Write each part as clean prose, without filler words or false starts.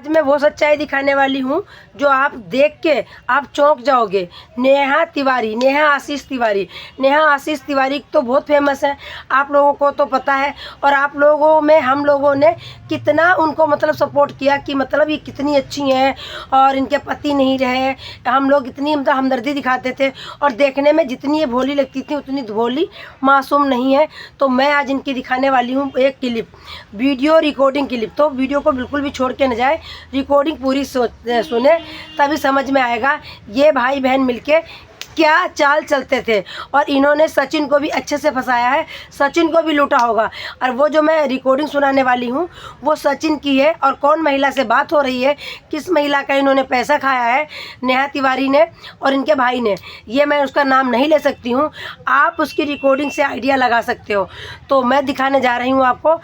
आज मैं वो सच्चाई दिखाने वाली हूँ जो आप देख के आप चौंक जाओगे। नेहा तिवारी, नेहा आशीष तिवारी। नेहा आशीष तिवारी तो बहुत फेमस है, आप लोगों को तो पता है। और आप लोगों में हम लोगों ने कितना उनको मतलब सपोर्ट किया कि मतलब ये कितनी अच्छी हैं और इनके पति नहीं रहे। हम लोग इतनी मतलब हमदर्दी दिखाते थे और देखने में जितनी ये भोली लगती थी उतनी भोली मासूम नहीं है। तो मैं आज इनकी दिखाने वाली हूँ एक क्लिप, वीडियो रिकॉर्डिंग क्लिप। तो वीडियो को बिल्कुल भी छोड़ के न जाए, रिकॉर्डिंग पूरी सुने तभी समझ में आएगा ये भाई बहन मिलके क्या चाल चलते थे। और इन्होंने सचिन को भी अच्छे से फंसाया है, सचिन को भी लूटा होगा। और वो जो मैं रिकॉर्डिंग सुनाने वाली हूँ वो सचिन की है। और कौन महिला से बात हो रही है, किस महिला का इन्होंने पैसा खाया है, नेहा तिवारी ने और इनके भाई ने, ये मैं उसका नाम नहीं ले सकती हूँ। आप उसकी रिकॉर्डिंग से आइडिया लगा सकते हो। तो मैं दिखाने जा रही हूँ आपको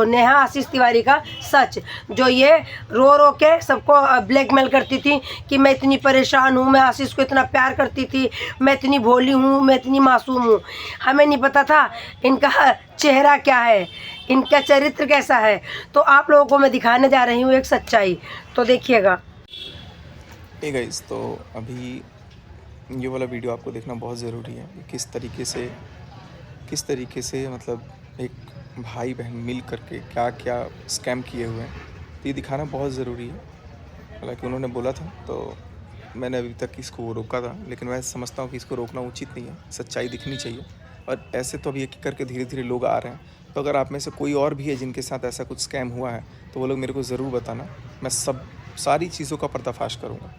नेहा आशीष तिवारी का सच, जो ये रो रो के सबको ब्लैकमेल करती थी कि मैं इतनी परेशान हूँ, मैं आशीष को इतना प्यार करती थी, मैं इतनी भोली हूँ, मैं इतनी मासूम हूँ। हमें नहीं पता था इनका चेहरा क्या है, इनका चरित्र कैसा है। तो आप लोगों को मैं दिखाने जा रही हूँ एक सच्चाई, तो देखिएगा। हे गाइस, तो अभी ये वाला वीडियो आपको देखना बहुत ज़रूरी है। किस तरीके से मतलब एक भाई बहन मिल करके क्या क्या स्कैम किए हुए हैं, तो ये दिखाना बहुत ज़रूरी है। हालांकि उन्होंने बोला था तो मैंने अभी तक इसको रोका था, लेकिन मैं समझता हूँ कि इसको रोकना उचित नहीं है, सच्चाई दिखनी चाहिए। और ऐसे तो अभी एक एक करके धीरे धीरे लोग आ रहे हैं। तो अगर आप में से कोई और भी है जिनके साथ ऐसा कुछ स्कैम हुआ है तो वो लोग मेरे को ज़रूर बताना, मैं सारी चीज़ों का पर्दाफाश करूँगा।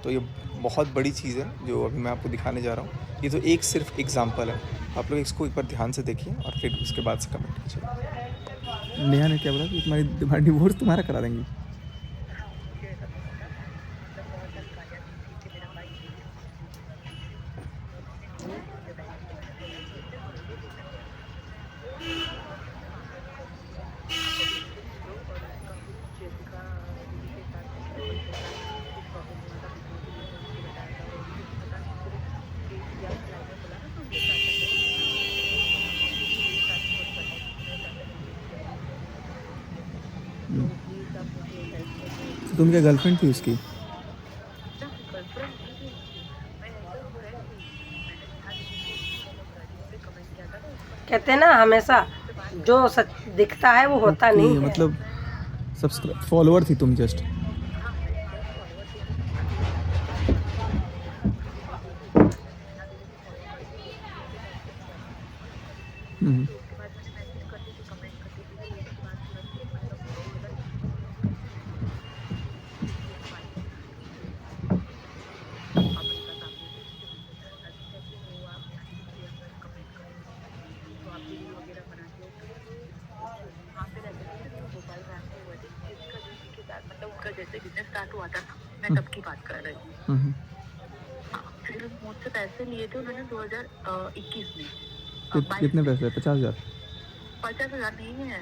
तो ये बहुत बड़ी चीज़ है जो अभी मैं आपको दिखाने जा रहा हूँ। ये तो एक सिर्फ एग्जाम्पल है, आप लोग इसको एक बार ध्यान से देखिए और फिर उसके बाद से कमेंट कीजिए। नेहा ने क्या बोला कि तुम्हारी डिवोर्स तुम्हारा करा देंगी। तो तुम क्या गर्लफ्रेंड थी उसकी? कहते हैं ना हमेशा जो सच दिखता है वो होता नहीं है। मतलब सब्सक्राइब फॉलोअर थी तुम जस्ट? जैसे बिजनेस स्टार्ट हुआ था ना, मैं तब की बात कर रही हूँ। फिर मुझसे पैसे लिए थे उन्होंने 2021 में। कितने पैसे? 50,000? 50,000 नहीं है,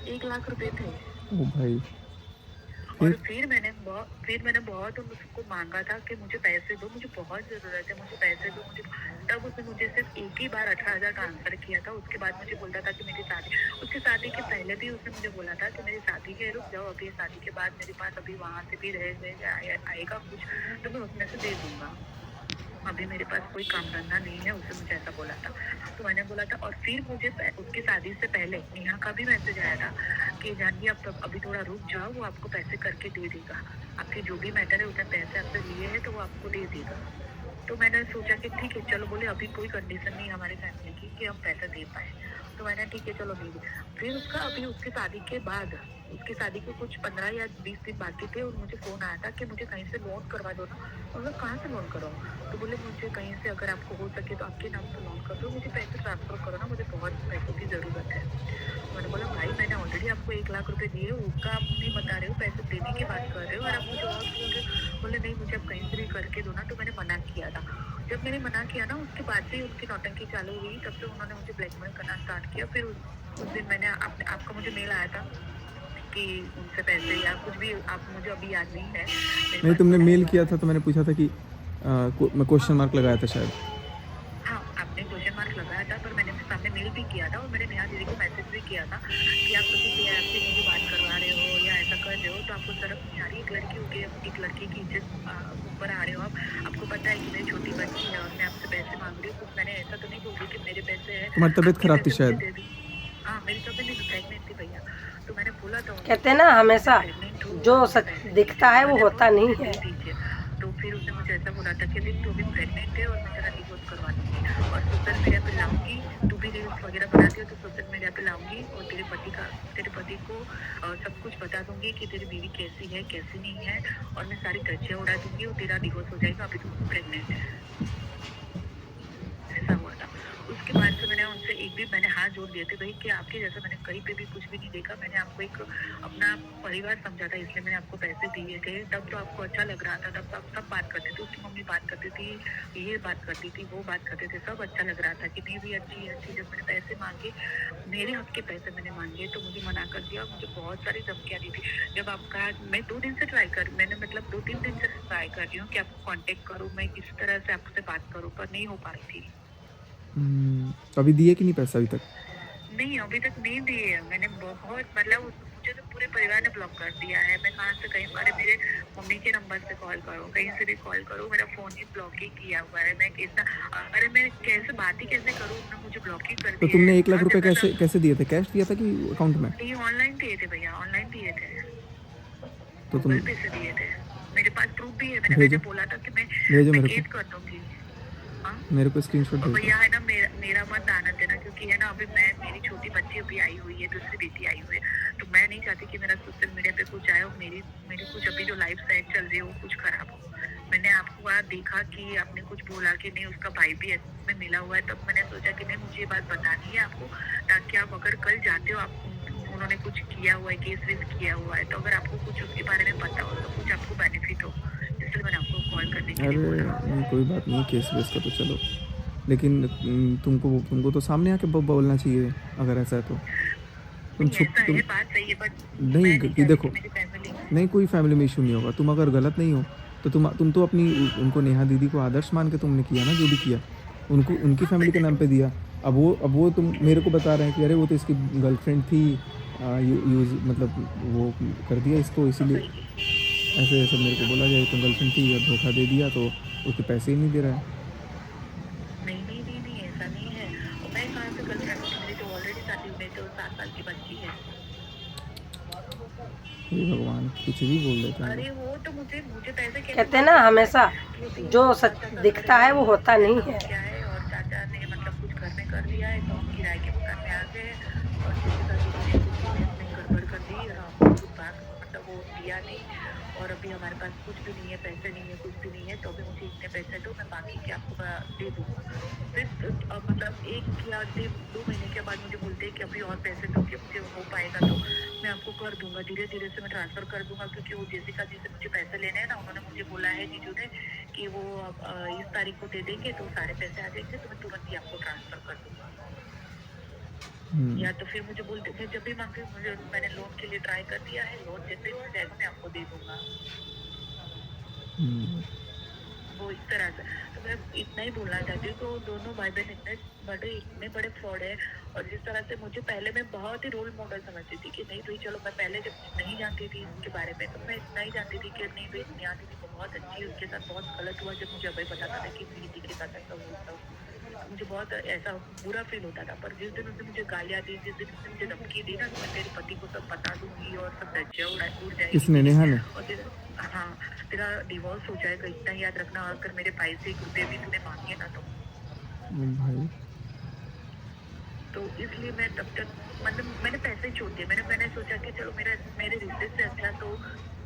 1 लाख रुपए थे। ओ भाई। और फिर मैंने बहुत उसको मांगा था कि मुझे पैसे दो, मुझे बहुत जरूरत है, मुझे पैसे दो मुझे। तब उसने मुझे सिर्फ एक ही बार 18,000 ट्रांसफर किया था। उसके बाद मुझे बोलता था कि मेरी शादी, उसकी शादी के पहले भी उसने मुझे बोला था कि मेरी शादी के रुक जाओ, अभी शादी के बाद मेरे पास अभी वहाँ से भी आएगा कुछ तो मैं उसमें से दे दूंगा, अभी मेरे पास कोई काम धंधा नहीं है, उसने मुझे ऐसा बोला था। तो मैंने बोला था। और फिर मुझे उसकी शादी से पहले नेहा का भी मैसेज आया था कि जानवी आप अभी थोड़ा रुक जाओ, वो आपको पैसे करके दे देगा, आपके जो भी मैटर है उसने पैसे आपसे लिए हैं तो वो आपको दे देगा। तो मैंने सोचा कि ठीक है चलो, बोले अभी कोई कंडीशन नहीं हमारी फैमिली की कि हम पैसा दे पाए। तो मैंने ठीक है चलो दे दी। फिर उसकी शादी के बाद, उसकी शादी के कुछ 15 या 20 दिन बाकी थे और मुझे फोन आया था कि मुझे कहीं से लोन करवा दो ना। और मैं कहाँ से लोन कराऊँ? तो बोले मुझे कहीं से अगर आपको हो सके तो आपके नाम से लोन कर दो, मुझे पैसे ट्रांसफर करो ना, मुझे बहुत पैसों की ज़रूरत है। मैंने बोला भाई मैंने ऑलरेडी आपको 1 लाख रुपए दिए, उसका आप नहीं बता रहे हो, पैसे देने की बात कर रहे हो और आप मुझे और बोल रहे हो। बोले नहीं मुझे आप कहीं से भी करके दो ना। तो मैंने मना किया था। जब मैंने मना किया ना, उसके बाद से उनकी नौटंकी चालू हुई, तब से उन्होंने मुझे ब्लैकमेल करना स्टार्ट किया। फिर उस दिन मैंने आपका मुझे मेल आया था कि उनसे पैसे या कुछ भी, आप मुझे अभी याद नहीं है। नहीं, तुमने मेल किया था तो मैंने पूछा था कि मैं क्वेश्चन मार्क लगाया था शायद। हाँ, आपने क्वेश्चन मार्क लगाया था, पर मैंने सामने मेल भी किया था और मैंने नेहा दीदी को मैसेज भी किया था कि आप किसी से आपसे मुझे बात करवा रहे हो या ऐसा कर रहे हो। आपको शर्म नहीं आ रही? एक लड़की हो के एक लड़की की इज्जत ऊपर आ रहे हो आप। आपको पता है कि मेरी छोटी बच्ची है और मैं आपसे पैसे मांग रही हूँ, कुछ मैंने ऐसा तो नहीं बोल रही कि मेरे पैसे हैं तुम्हारी तबीयत आपके खराब थी पैसे मुझे शायद। दे दो। हाँ, मेरी तबीयत नहीं प्रेग्नेंट थी भैया, तो मैंने बोला था उनको कहते हैं ना हमेशा प्रेग्नेंट हूँ जो और मुझे सच पैसे दिखता दीजिए, है वो मैंने होता बोला नहीं मुझे है। दे दीजिए। तो फिर उसने मुझे ऐसा बोला था कि देख तू अभी प्रेग्नेंट है और मैं तेरा डिवोर्स करवा दूंगी और सोशल मीडिया पे लाऊंगी, तू भी रील्स वगैरह बनाती हो तो सोशल मीडिया पे लाऊंगी और तेरे पति को सब कुछ बता दूंगी कि तेरी बीवी कैसी है कैसी नहीं है और मैं सारी धज्जियां उड़ा दूंगी और तेरा डिवोर्स हो जाएगा, अभी तू प्रेग्नेंट है। ऐसा हुआ था। उसके बाद से मैंने उनसे एक भी मैंने हाथ जोड़ दिए थे भाई कि आपके जैसा मैंने कहीं पे भी कुछ भी नहीं देखा, मैंने आपको एक अपना परिवार समझा था इसलिए मैंने आपको पैसे दिए थे, तब तो आपको अच्छा लग रहा था, तब तो आप सब बात करते थे, उसकी मम्मी बात करती थी, ये बात करती थी, वो बात करते थे, सब अच्छा लग रहा था कि नहीं भी अच्छी है अच्छी। जब मैंने पैसे मांगे, मेरे हक के पैसे मैंने मांगे तो मुझे मना कर दिया, मुझे बहुत सारी धमकियां दी थी। जब आपका मैं 2 दिन से मैंने मतलब 2-3 दिन से ट्राई कर रही हूँ कि आपको कांटेक्ट करूँ, मैं किस तरह से आपसे बात करूँ, पर नहीं हो पा रही थी। तो अभी दिए कि नहीं पैसा अभी तक? नहीं, अभी तक नहीं दिए हैं। मैंने बहुत मतलब मुझे तो पूरे परिवार ने ब्लॉक कर दिया है। मैं कहाँ से कहीं अरे मेरे मम्मी के नंबर से कॉल करो, कहीं से भी कॉल करो, मेरा फ़ोन ही ब्लॉक ही किया हुआ है। मैं कितना अरे मैं कैसे बात ही कैसे करूँ? उन्होंने मुझे ब्लॉक ही कर तो दिया है। तुमने 1 लाख हर रुपए जगह कैसे से कैसे दिए थे? कैश दिया था कि अकाउंट में? नहीं, ऑनलाइन दिए थे भैया, ऑनलाइन दिए थे। तो तुम गूगल पे से दिए थे। मेरे पास प्रूफ भी है। मैंने भेजो बोला था कि भेजो मैं मेरे को, केस कर दूँगी। हाँ? मेरे को स्क्रीनशॉट और भेज दो। भैया है ना मेरा मत आना देना क्योंकि है ना अभी मेरी छोटी बच्ची अभी आई हुई है, दूसरी बेटी आई हुई है, तो मैं नहीं चाहती कि मेरा सोशल मीडिया पे कुछ आए और मेरी मेरी कुछ अभी जो लाइफ स्टाइल चल रही है वो कुछ खराब हो। मैंने आपको वहाँ देखा कि आपने कुछ बोला कि नहीं उसका भाई भी में मिला हुआ है, तब मैंने सोचा कि नहीं मुझे ये बात बतानी है आपको, ताकि आप अगर कल जाते हो आप उन्होंने कुछ किया हुआ है, केस वेस किया हुआ है, तो अगर आपको कुछ उसके बारे में पता हो तो कुछ आपको बेनिफिट हो, इसलिए मैंने आपको कॉल करने के लिए अरे बोला। नहीं, कोई बात नहीं, केस वेस का तो चलो, लेकिन तुमको तुमको तो सामने आके बोलना चाहिए अगर ऐसा है तो। तुम नहीं छुप ऐसा तुम है, बात सही है, बट नहीं मैं नहीं कि चाहती देखो, कि मेरी फैमिली नहीं कोई फैमिली में इशू नहीं होगा। तुम अगर गलत नहीं हो तो तुम तो अपनी उनको नेहा दीदी को आदर्श मान के तुमने किया ना जो भी किया, उनको उनकी हाँ फैमिली के मैंने नाम तो पे दिया। अब वो तुम मेरे को बता रहे हैं कि अरे वो तो इसकी गर्लफ्रेंड थी, यूज मतलब वो कर दिया इसको, हाँ इसीलिए भाई ऐसे ऐसे मेरे को बोला जाए तो गर्लफ्रेंड थी और धोखा दे दिया तो उसके पैसे ही नहीं दे रहा है। नहीं ऐसा नहीं है। और मैं कहाँ से गर्लफ्रेंड थी, मेरी तो ऑलरेडी शादी हुई, तो 7 साल की बच्ची है। हे भगवान, कुछ भी बोल देते हैं अरे लोग। वो तो मुझे मुझे पैसे कैसे कहते हैं ना हमेशा जो सच दिखता है वो होता नहीं है। क्या है और चाचा ने मतलब कुछ घर में कर दिया है तो हम किराए के मकान में आ गए और जिसका जिसने कुछ बिजनेस में गड़बड़ कर दी और हमको कुछ बात मतलब वो दिया नहीं और अभी हमारे पास कुछ भी नहीं है, पैसे नहीं है, कुछ भी नहीं है, तो अभी मुझे इतने पैसे दो, मैं बाकी के आपको दे दूंगा। फिर मतलब 1 या 2 महीने के बाद मुझे बोलते हैं कि अभी और पैसे दो कि मुझे हो पाएगा तो मैं आपको कर दूंगा, धीरे धीरे से मैं ट्रांसफर कर दूंगा, क्योंकि वो जेसिका जी से मुझे पैसे लेने हैं ना, उन्होंने मुझे बोला है जीजू ने कि वो इस तारीख को दे देंगे तो सारे पैसे आ जाएंगे तो मैं तुरंत ही आपको ट्रांसफर कर दूंगा। या तो फिर मुझे बोलते थे जब भी मांगे मुझे, मैंने लोन के लिए ट्राई कर दिया है, लोन जैसे ही मिल जाएगा मैं आपको दे दूंगा, वो इस तरह से। तो मैं इतना ही बोलना चाहती हूँ, तो दोनों भाई बहन इतने बड़े फ्रॉड है। और जिस तरह से मुझे पहले मैं बहुत ही रोल मॉडल समझती थी कि नहीं भाई चलो, मैं पहले जब नहीं जानती थी इसके बारे में तो मैं इतना ही जानती थी कि नहीं भाई नेहा दीदी बहुत अच्छी है, उसके साथ बहुत गलत हुआ जब मुझे अभी पता था कि दीदी के साथ ऐसा हुआ, मुझे बहुत ऐसा बुरा फील होता था। पर जिस दिन उसने मुझे गालियाँ दी, जिस दिन उसने मुझे धमकी दी ना कि मैं तेरे पति को सब बता दूंगी और सब धज्जियाँ उड़ जाएगी, किसने, नेहा ने? और हाँ तेरा डिवोर्स हो जाएगा, इतना याद रखना, अगर मेरे भाई से 1 रुपये भी तूने मांगे ना भाई तो इसलिए मैं तब तक मतलब मैंने पैसे छोड़ दिए। मैंने सोचा कि चलो मेरे रिश्ते से अच्छा तो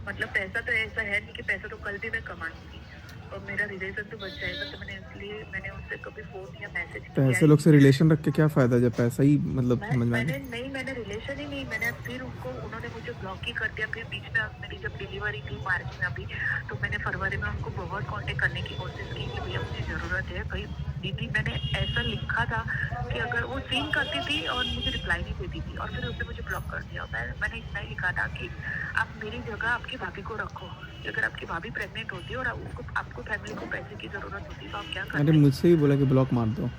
मतलब पैसा तो ऐसा है नहीं कि पैसा तो कल भी मैं कमा लूंगी और मेरा रिलेशन तो बच जाएगा, तो मैंने उससे कभी फोन या मैसेज किया पैसे लोग से रिलेशन रख के क्या फ़ायदा जब पैसा ही मतलब समझ में आ गया। मैंने रिलेशन ही नहीं, मैंने फिर उन्होंने मुझे ब्लॉक ही कर दिया। फिर बीच में मेरी जब डिलीवरी थी मार्च में अभी, तो मैंने फरवरी में उनको बहुत कांटेक्ट करने की कोशिश की कि भैया मुझे ज़रूरत है भाई दीदी, मैंने ऐसा लिखा था कि अगर वो सीन करती थी और मुझे रिप्लाई नहीं देती थी और फिर उसने मुझे ब्लॉक कर दिया। मैंने इतना ही लिखा था कि आप मेरी जगह आपकी भाभी को रखो, अगर आपकी भाभी प्रेग्नेंट होती है और आपको फैमिली को पैसे की ज़रूरत होती है तो आप क्या करते? अरे मुझसे भी बोला कि ब्लॉक मार दो,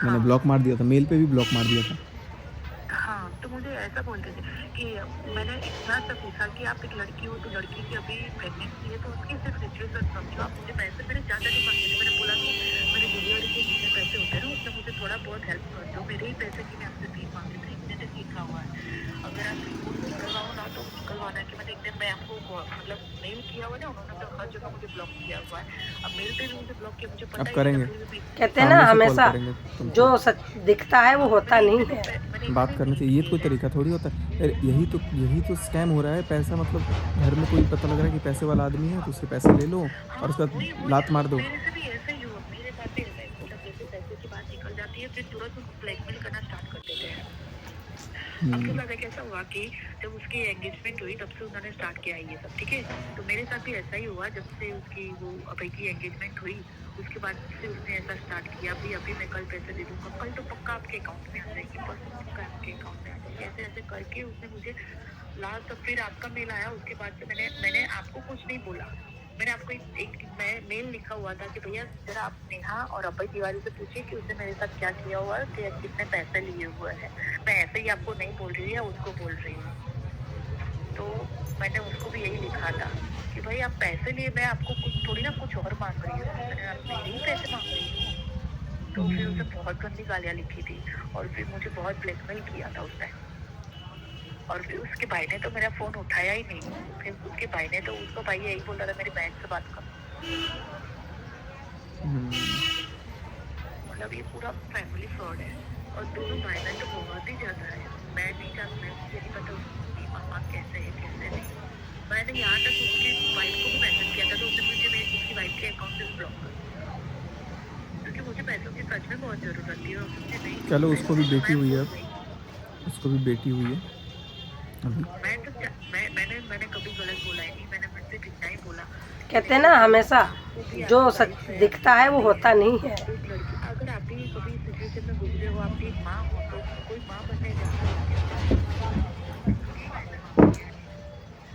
मैंने ब्लॉक मार दिया था, मेल पे भी ब्लॉक मार दिया था। हाँ, तो मुझे ऐसा बोलते थे कि मैंने इतना तक सीखा कि आप एक लड़की हो तो लड़की की अभी प्रेगनेंसी है तो उसकी सिर्फ सिचुएशन समझो, आप मुझे पैसे मैंने ज़्यादा नहीं मांगे थे। मैंने बोला कि मेरे डिलीवरी के जितने पैसे होते हैं ना उसमें मुझे थोड़ा बहुत हेल्प कर दो, मेरे ही पैसे की मैं आपसे भीख मांग रही थी, इतने तक सीखा हुआ है। अगर आप रिपोर्ट निकलवाओ ना तो निकलवाना कि मैंने एक दिन मैं आपको मतलब मेल किया हुआ ना, उन्होंने तो हर जगह मुझे ब्लॉक किया हुआ है। अब मेल पे भी मुझे ब्लॉक किया, मुझे पता अब ही करेंगे। नहीं था फिर भी कहते हैं ना सामने से कॉल हमेशा करेंगे तुमको। जो सच दिखता है वो होता नहीं है। मैंने बात करने से ये तो कोई तरीका थोड़ी होता है। अरे यही तो स्कैम हो रहा है। पैसा मतलब घर में कोई पता लग रहा है कि पैसे वाला आदमी है तो उससे पैसे ले लो हाँ और उसके वही बाद वही लात मार दो। मेरे से भी ऐसा ही हुआ, मेरे साथ भी ऐसा ही मतलब जैसे पैसे की बात निकल जाती है फिर तुरंत उसको ब्लैकमेल करना स्टार्ट कर देते हैं। अब तो ज़्यादा कैसा हुआ कि जब उसकी एंगेजमेंट हुई तब से उन्होंने स्टार्ट किया है ये सब, ठीक है। तो मेरे साथ भी ऐसा ही हुआ, जब से उसकी वो अभय की एंगेजमेंट हुई उसके बाद से उसने ऐसा स्टार्ट किया, अभी मैं कल पैसे दे दूंगा, कल तो पक्का आपके अकाउंट में आ जाएगी, परसों पक्का आपके अकाउंट में आ जाएगी, ऐसे ऐसे करके उसने मुझे लास्ट तक फिर आपका मेल आया। उसके बाद से मैंने आपको कुछ नहीं बोला, मैंने आपको एक मेल लिखा हुआ था कि भैया जरा आप नेहा और अभय तिवारी से पूछिए कि उसने मेरे साथ क्या किया हुआ है, कि कितने पैसे लिए हुए हैं। मैं ऐसे ही आपको नहीं बोल रही है, उसको बोल रही हूँ। तो मैंने उसको भी यही लिखा था कि भाई आप पैसे लिए, मैं आपको कुछ थोड़ी ना कुछ और मांग रही हूँ, मैंने आप मेरे ही पैसे मांग रही हूँ। तो फिर उसने बहुत गंदी गालियाँ लिखी थी और फिर मुझे बहुत ब्लैकमेल किया था उस टाइम। और फिर उसके भाई ने तो मेरा फोन उठाया ही नहीं, फिर उसके भाई ने तो उसका भाई यही बोल रहा था मेरी बहन से बात कर। मतलब ये पूरा फैमिली फ्रॉड है और दोनों भाई बहन तो बहुत ही ज्यादा है। मैं नहीं जानती, मैं मुझे नहीं पता उसकी मामा कैसे है कैसे नहीं। मैंने यहाँ तक उसकी वाइफ को भी मैसेज किया था तो उसने मुझे उसकी वाइफ के अकाउंट से ब्लॉक कर दिया क्योंकि मुझे पैसों की सच में बहुत जरूरत थी और मुझे नहीं थी चलो उसको भी पैसे, तो बेटी मैं हुई है, बोल गई। उसको भी बेटी हुई है अभी। मैंने कभी गलत बोला ही नहीं, मैंने मुझसे कितना ही बोला। कहते हैं ना हमेशा जो सच दिखता है वो होता नहीं है। एक लड़की अगर आप भी कभी सिचुएशन में गुजरे हो, आपकी एक माँ हो तो कोई माँ बनने जाता है क्या?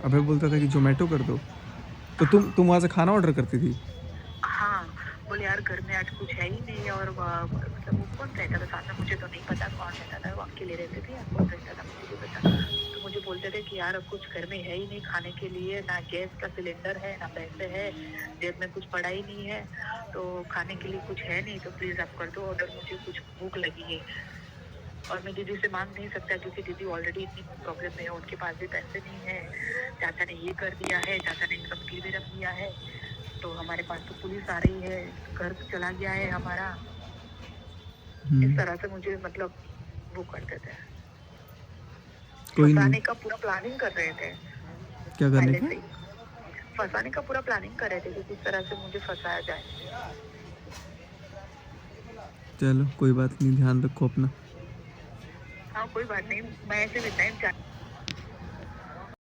अबे बोलता था कि जोमेटो कर दो, तो तुम वहाँ से खाना ऑर्डर करती थी। हाँ, बोले यार घर में आज कुछ है ही नहीं और मतलब वो कौन रहता था साथ में, मुझे तो नहीं पता कौन रहता था, वो अकेले रहते थे या कौन रहता था मुझे नहीं पता। तो मुझे बोलते थे कि यार अब कुछ घर में है ही नहीं खाने के लिए, ना गैस का सिलेंडर है ना पैसे है, जेब में कुछ पड़ा ही नहीं है, तो खाने के लिए कुछ है नहीं, तो प्लीज आप कर दो ऑर्डर, मुझे कुछ भूख लगी है। और मैं दीदी से मांग नहीं सकता क्योंकि दीदी ऑलरेडी इतनी प्रॉब्लम में है, उनके पास भी पैसे नहीं है, चाचा ने ये कर दिया है, चाचा ने इनकम गिरवी रख दिया है, तो हमारे पास तो पुलिस आ रही है, घर चला गया है हमारा। इस तरह से मुझे मतलब वो करते थे, कोई नहीं, फंसाने का पूरा प्लानिंग कर रहे थे क्या करने पहले का। से ही, फंसाने का पूरा प्लानिंग कर रहे थे कि किस तरह से मुझे फंसाया जाए। चलो कोई बात नहीं, ध्यान रखो अपना। हाँ कोई बात नहीं, मैं ऐसे भी टाइम